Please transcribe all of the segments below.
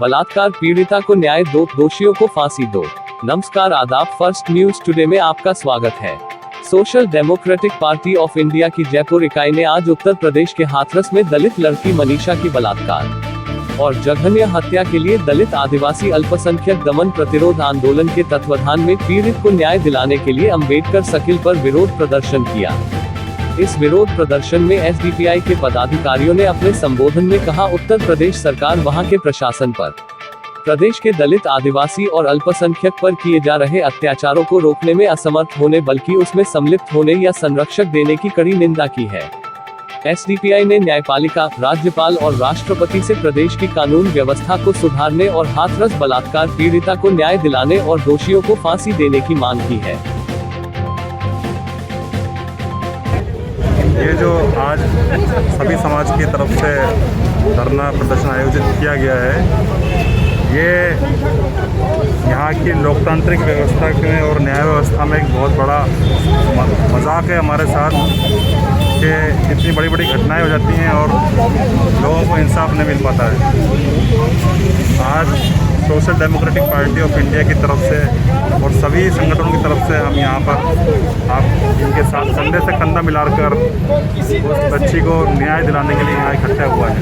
बलात्कार पीड़िता को न्याय दो, दोषियों को फांसी दो। नमस्कार, आदाब। फर्स्ट न्यूज टुडे में आपका स्वागत है। Social democratic party of India की जयपुर इकाई ने आज उत्तर प्रदेश के हाथरस में दलित लड़की मनीषा की बलात्कार और जघन्य हत्या के लिए दलित आदिवासी अल्पसंख्यक दमन प्रतिरोध आंदोलन के तत्वाधान में पीड़ित को न्याय दिलाने के लिए अंबेडकर सर्किल पर विरोध प्रदर्शन किया। इस विरोध प्रदर्शन में एसडीपीआई के पदाधिकारियों ने अपने संबोधन में कहा, उत्तर प्रदेश सरकार वहां के प्रशासन पर प्रदेश के दलित, आदिवासी और अल्पसंख्यक पर किए जा रहे अत्याचारों को रोकने में असमर्थ होने बल्कि उसमें सम्मिलित होने या संरक्षक देने की कड़ी निंदा की है। एसडीपीआई ने न्यायपालिका, राज्यपाल और राष्ट्रपति से प्रदेश की कानून व्यवस्था को सुधारने और हाथरस बलात्कार पीड़िता को न्याय दिलाने और दोषियों को फांसी देने की मांग की है। ये जो आज सभी समाज की तरफ से धरना प्रदर्शन आयोजित किया गया है, ये यहाँ की लोकतांत्रिक व्यवस्था में और न्याय व्यवस्था में एक बहुत बड़ा मजाक है हमारे साथ कि इतनी बड़ी बड़ी घटनाएं हो जाती हैं और लोगों को इंसाफ नहीं मिल पाता है। आज social democratic party of India की तरफ से और सभी संगठनों की तरफ से हम यहाँ पर आप इनके साथ कंधे से कंधा मिलाकर उस बच्ची को न्याय दिलाने के लिए यहाँ इकट्ठा हुआ है।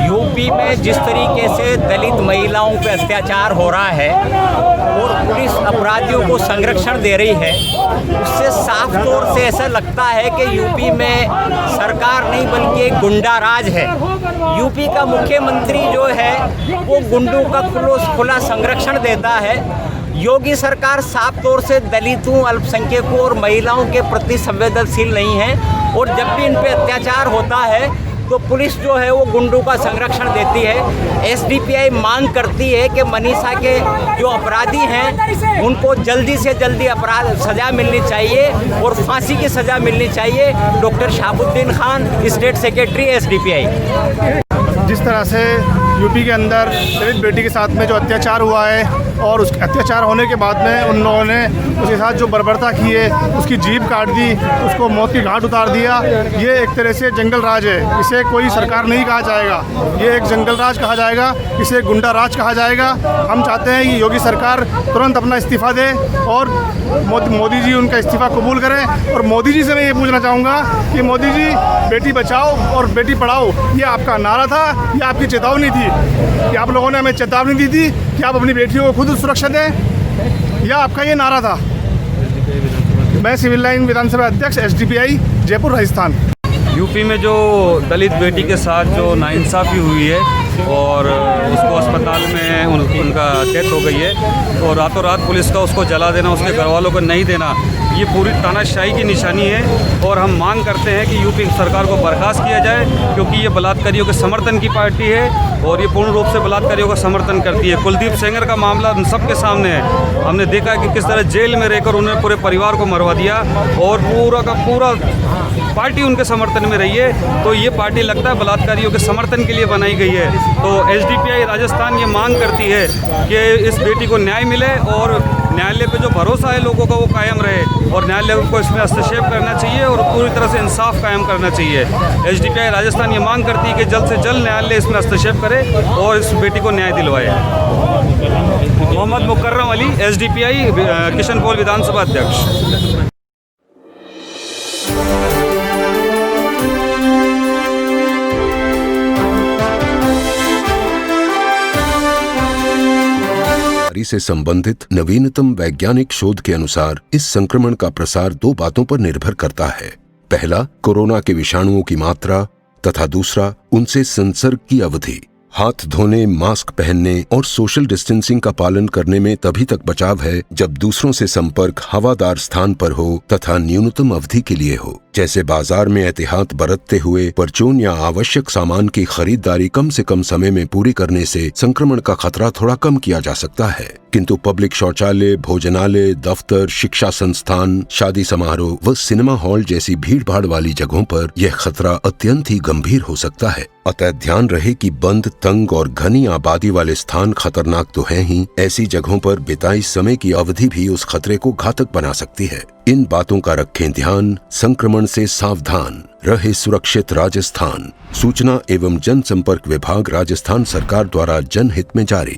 यूपी में जिस तरीके से दलित महिलाओं पर अत्याचार हो रहा है और पुलिस अपराधियों को संरक्षण दे रही है, उससे साफ तौर से ऐसा लगता है कि यूपी में सरकार नहीं बल्कि एक गुंडा राज है। यूपी का मुख्यमंत्री जो है वो गुंडों का खुला संरक्षण देता है। योगी सरकार साफ तौर से दलितों, अल्पसंख्यकों और महिलाओं के प्रति संवेदनशील नहीं है और जब भी इन पे अत्याचार होता है तो पुलिस जो है वो गुंडों का संरक्षण देती है। एसडीपीआई मांग करती है कि मनीषा के जो अपराधी हैं उनको जल्दी से जल्दी अपराध सज़ा मिलनी चाहिए और फांसी की सज़ा मिलनी चाहिए। Doctor Shahabuddin Khan, state secretary SDPI. जिस तरह से यूपी के अंदर दलित बेटी के साथ में जो अत्याचार हुआ है और उस अत्याचार होने के बाद में उन लोगों ने उसके साथ जो बर्बरता की है, उसकी जीभ काट दी, उसको मौत की घाट उतार दिया, ये एक तरह से जंगल राज है। इसे कोई सरकार नहीं कहा जाएगा, ये एक जंगल राज कहा जाएगा, इसे गुंडा राज कहा जाएगा। हम चाहते हैं कि योगी सरकार तुरंत अपना इस्तीफ़ा दे और मोदी जी उनका इस्तीफ़ा कबूल करें। और मोदी जी से मैं ये पूछना चाहूँगा कि मोदी जी, बेटी बचाओ और बेटी पढ़ाओ ये आपका नारा था, ये आपकी चेतावनी थी कि आप लोगों ने हमें चेतावनी दी थी कि आप अपनी बेटियों को खुद सुरक्षा दें, या आपका ये नारा था? मैं सिविल लाइन विधानसभा अध्यक्ष एसडीपीआई जयपुर राजस्थान। यूपी में जो दलित बेटी के साथ जो नाइंसाफ़ी हुई है और उसको अस्पताल में उनका डेथ हो गई है और रातों रात पुलिस का उसको जला देना, उसके घर वालों को नहीं देना, ये पूरी तानाशाही की निशानी है। और हम मांग करते हैं कि यूपी सरकार को बर्खास्त किया जाए क्योंकि ये बलात्कारियों के समर्थन की पार्टी है और ये पूर्ण रूप से बलात्कारियों का समर्थन करती है। कुलदीप सेंगर का मामला हम सबके सामने है। हमने देखा है कि किस तरह जेल में रहकर उन्होंने पूरे परिवार को मरवा दिया और पूरा का पूरा पार्टी उनके समर्थन में रही है। तो ये पार्टी लगता है बलात्कारियों के समर्थन के लिए बनाई गई है। तो एसडीपीआई राजस्थान ये मांग करती है कि इस बेटी को न्याय मिले और न्यायालय पे जो भरोसा है लोगों का वो कायम रहे और न्यायालय को इसमें हस्तक्षेप करना चाहिए और पूरी तरह से इंसाफ कायम करना चाहिए। एसडीपीआई राजस्थान ये मांग करती है कि जल्द से जल्द न्यायालय इसमें हस्तक्षेप करे और इस बेटी को न्याय दिलवाए। मोहम्मद मुकर्रम अली, एसडीपीआई किशनपोल विधानसभा अध्यक्ष। से संबंधित नवीनतम वैज्ञानिक शोध के अनुसार इस संक्रमण का प्रसार दो बातों पर निर्भर करता है। पहला, कोरोना के विषाणुओं की मात्रा तथा दूसरा, उनसे संसर्ग की अवधि। हाथ धोने, मास्क पहनने और सोशल डिस्टेंसिंग का पालन करने में तभी तक बचाव है जब दूसरों से संपर्क हवादार स्थान पर हो तथा न्यूनतम अवधि के लिए हो। जैसे बाजार में एहतियात बरतते हुए परचून या आवश्यक सामान की खरीदारी कम से कम समय में पूरी करने से संक्रमण का खतरा थोड़ा कम किया जा सकता है। किंतु पब्लिक शौचालय, भोजनालय, दफ्तर, शिक्षा संस्थान, शादी समारोह व सिनेमा हॉल जैसी भीड़ भाड़ वाली जगहों पर यह खतरा अत्यंत ही गंभीर हो सकता है। अतः ध्यान रहे कि बंद, तंग और घनी आबादी वाले स्थान खतरनाक तो हैं ही, ऐसी जगहों पर बिताई समय की अवधि भी उस खतरे को घातक बना सकती है। इन बातों का रखें ध्यान, संक्रमण से सावधान, रहे सुरक्षित राजस्थान। सूचना एवं जनसंपर्क विभाग, राजस्थान सरकार द्वारा जनहित में जारी।